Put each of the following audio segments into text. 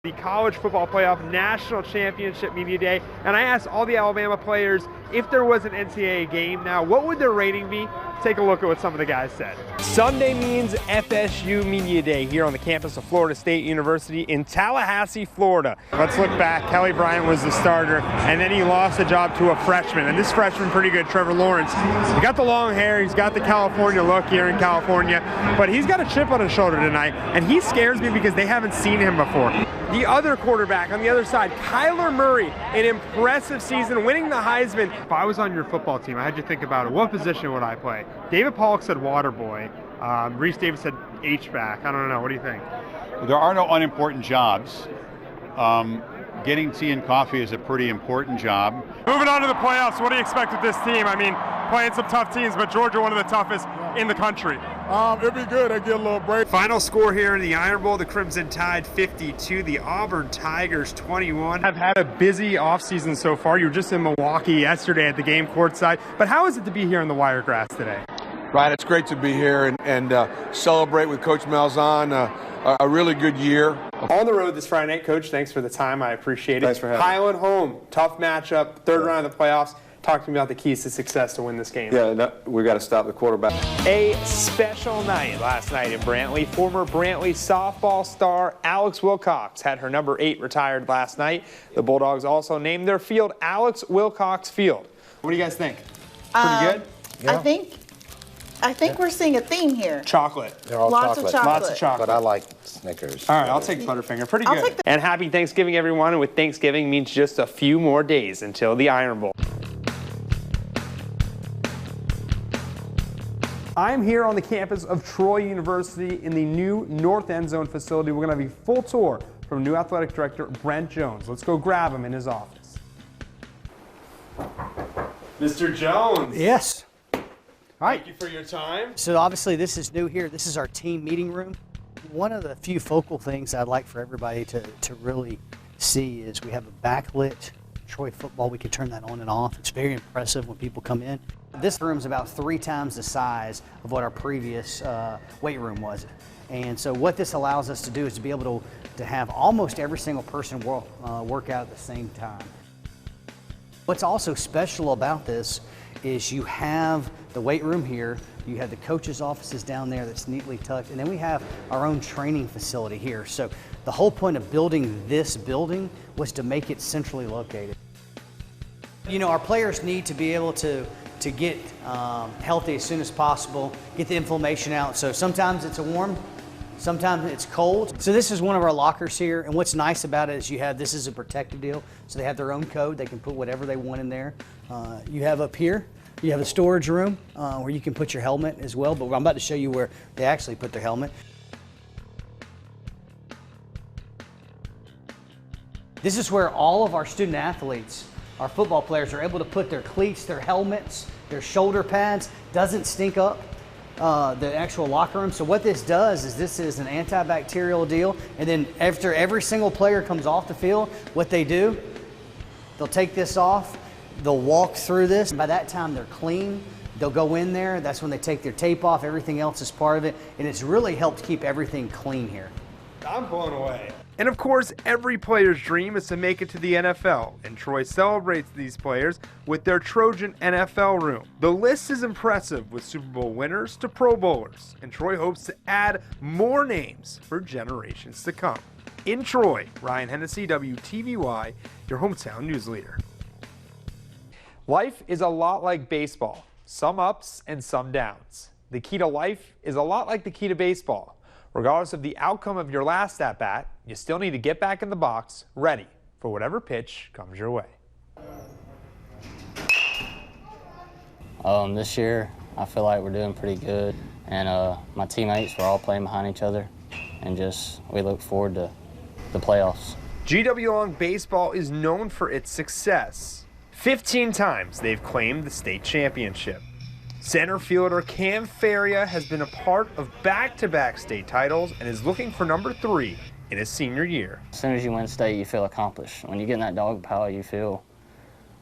The College Football Playoff National Championship Media Day, and I asked all the Alabama players if there was an NCAA game now, what would their rating be? Take a look at what some of the guys said. Sunday means FSU Media Day here on the campus of Florida State University in Tallahassee, Florida. Let's look back. Kelly Bryant was the starter, and then he lost the job to a freshman, and this freshman pretty good, Trevor Lawrence. He got the long hair, he's got the California look here in California, but he's got a chip on his shoulder tonight, and he scares me because they haven't seen him before. The other quarterback on the other side, Kyler Murray, an impressive season, winning the Heisman. If I was on your football team, I had you think about it. What position would I play? David Pollock said water boy. Reese Davis said H-back. I don't know. What do you think? There are no unimportant jobs. Getting tea and coffee is a pretty important job. Moving on to the playoffs, what do you expect with this team? I mean, playing some tough teams, but Georgia one of the toughest in the country. It'll be good. I get a little break. Final score here in the Iron Bowl, the Crimson Tide 52, the Auburn Tigers 21. I've had a busy offseason so far. You were just in Milwaukee yesterday at the game courtside, but how is it to be here in the Wiregrass today? Ryan, it's great to be here and celebrate with Coach Malzahn a really good year. On the road this Friday night, Coach, thanks for the time. I appreciate it. Thanks for having me. Highland home, tough matchup, third round of the playoffs. Talk to me about the keys to success to win this game. Yeah, we got to stop the quarterback. A special night last night in Brantley. Former Brantley softball star Alex Wilcox had her number 8 retired last night. The Bulldogs also named their field Alex Wilcox Field. What do you guys think? Pretty good? Yeah. I think we're seeing a theme here. Chocolate. They're all Lots chocolate. of chocolate. Lots of chocolate. But I like Snickers. All right, I'll take Butterfinger. Pretty I'll good. take And happy Thanksgiving, everyone. And with Thanksgiving means just a few more days until the Iron Bowl. I'm here on the campus of Troy University in the new North End Zone facility. We're going to have a full tour from new athletic director Brent Jones. Let's go grab him in his office. Mr. Jones. Yes. All right. Thank you for your time. So obviously this is new here. This is our team meeting room. One of the few focal things I'd like for everybody to really see is we have a backlit Troy football. We can turn that on and off. It's very impressive when people come in. This room is about 3 times the size of what our previous weight room was. And so what this allows us to do is to be able to have almost every single person work out at the same time. What's also special about this is you have the weight room here, you have the coaches' offices down there that's neatly tucked, and then we have our own training facility here. So the whole point of building this building was to make it centrally located. You know, our players need to be able to get healthy as soon as possible, get the inflammation out. So sometimes it's warm, sometimes it's cold. So this is one of our lockers here, and what's nice about it is this is a protective deal, so they have their own code. They can put whatever they want in there. You have up here, you have a storage room where you can put your helmet as well, but I'm about to show you where they actually put their helmet. This is where all of our student athletes, our football players, are able to put their cleats, their helmets, their shoulder pads. Doesn't stink up the actual locker room. So what this does is this is an antibacterial deal, and then after every single player comes off the field, what they do, they'll take this off, they'll walk through this, and by that time they're clean. They'll go in there, that's when they take their tape off, everything else is part of it, and it's really helped keep everything clean here. I'm blown away. And of course, every player's dream is to make it to the NFL, and Troy celebrates these players with their Trojan NFL room. The list is impressive, with Super Bowl winners to Pro Bowlers, and Troy hopes to add more names for generations to come. In Troy, Ryan Hennessy, WTVY, your hometown news leader. Life is a lot like baseball, some ups and some downs. The key to life is a lot like the key to baseball. Regardless of the outcome of your last at-bat, you still need to get back in the box, ready for whatever pitch comes your way. This year, I feel like we're doing pretty good, and my teammates, we're all playing behind each other, and we look forward to the playoffs. GW Long Baseball is known for its success. 15 times they've claimed the state championship. Center fielder Cam Faria has been a part of back-to-back state titles and is looking for number 3 in his senior year. As soon as you win state, you feel accomplished. When you get in that dog pile, you feel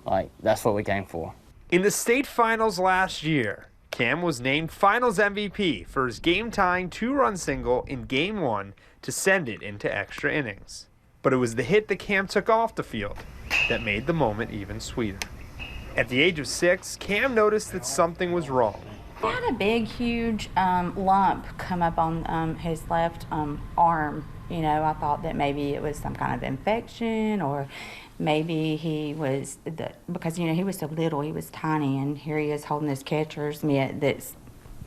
like that's what we came for. In the state finals last year, Cam was named finals MVP for his game-tying 2-run single in Game 1 to send it into extra innings. But it was the hit that Cam took off the field that made the moment even sweeter. At the age of 6, Cam noticed that something was wrong. He had a big, huge lump come up on his left arm. You know, I thought that maybe it was some kind of infection, or maybe he was, because, you know, he was so little, he was tiny, and here he is holding this catcher's mitt that's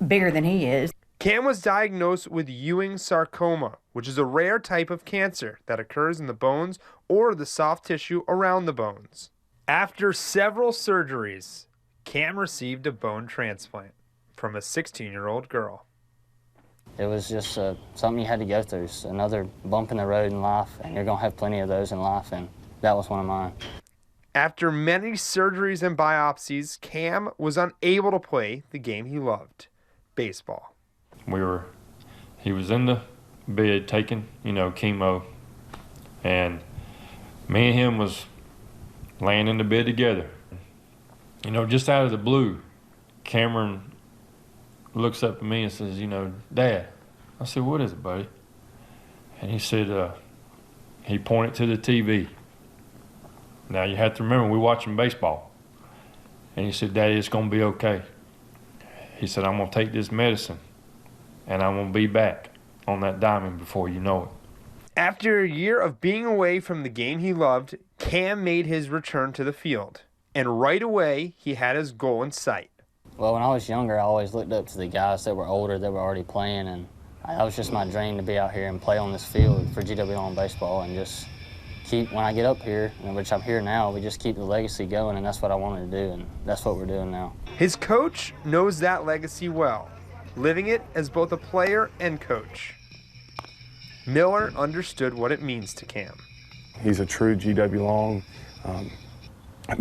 bigger than he is. Cam was diagnosed with Ewing sarcoma, which is a rare type of cancer that occurs in the bones or the soft tissue around the bones. After several surgeries, Cam received a bone transplant from a 16-year-old girl. It was just something you had to go through. It's another bump in the road in life, and you're going to have plenty of those in life, and that was one of mine. After many surgeries and biopsies, Cam was unable to play the game he loved, baseball. He was in the bed taking, chemo, and me and him was laying in the bed together. Just out of the blue, Cameron looks up at me and says, Dad. I said, what is it, buddy? And he said, he pointed to the TV. Now you have to remember, we're watching baseball. And he said, Daddy, it's gonna be okay. He said, I'm gonna take this medicine and I'm gonna be back on that diamond before you know it. After a year of being away from the game he loved, Cam made his return to the field. And right away, he had his goal in sight. Well, when I was younger, I always looked up to the guys that were older, that were already playing, and that was just my dream to be out here and play on this field for GWL baseball and just keep, when I get up here, which I'm here now, we just keep the legacy going, and that's what I wanted to do, and that's what we're doing now. His coach knows that legacy well, living it as both a player and coach. Miller understood what it means to Cam. He's a true GW Long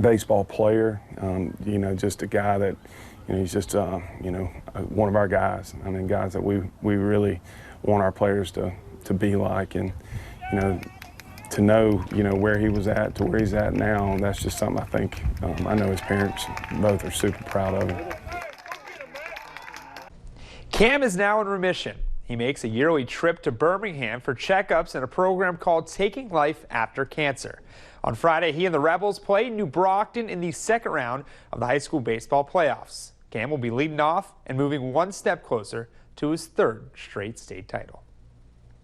baseball player, just a guy that, he's just, one of our guys. I mean, guys that we really want our players to be like, and, to know, where he was at to where he's at now, that's just something I think, I know his parents both are super proud of him. Cam is now in remission. He makes a yearly trip to Birmingham for checkups in a program called Taking Life After Cancer. On Friday, he and the Rebels played New Brockton in the second round of the high school baseball playoffs. Cam will be leading off and moving one step closer to his 3rd straight state title.